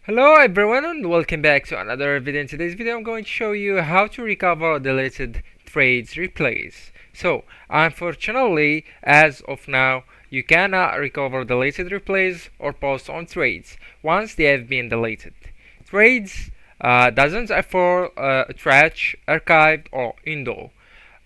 Hello everyone and welcome back to another video. In today's video I'm going to show you how to recover deleted trades replays. So unfortunately, as of now, you cannot recover deleted replays or posts on trades once they have been deleted. Trades doesn't offer trash, archived or undo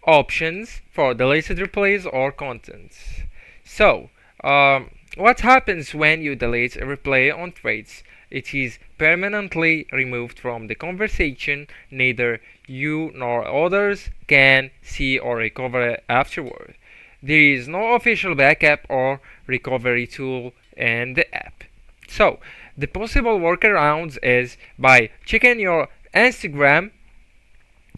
options for deleted replays or contents. So, what happens when you delete a replay on trades? It is permanently removed from the conversation. Neither you nor others can see or recover it afterward. There is no official backup or recovery tool in the app. So, the possible workarounds is by checking your Instagram.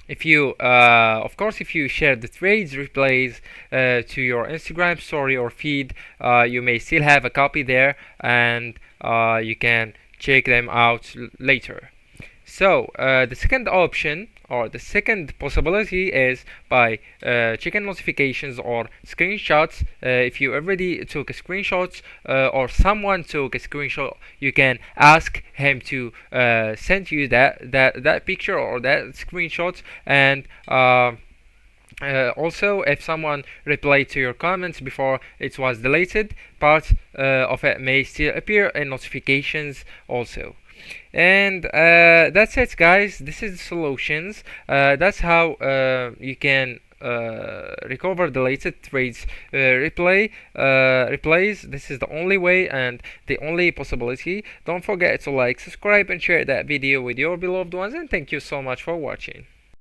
If you share the trades replays to your Instagram story or feed, you may still have a copy there, and you can check them out later. So the second option or the second possibility is by checking notifications or screenshots. If you already took a screenshot or someone took a screenshot, you can ask him to send you that picture or that screenshot. And also, if someone replied to your comments before it was deleted, part of it may still appear in notifications also. And that's it, guys. This is the solutions. That's how you can recover deleted trades replays. This is the only way and the only possibility. Don't forget to like, subscribe and share that video with your beloved ones, and thank you so much for watching.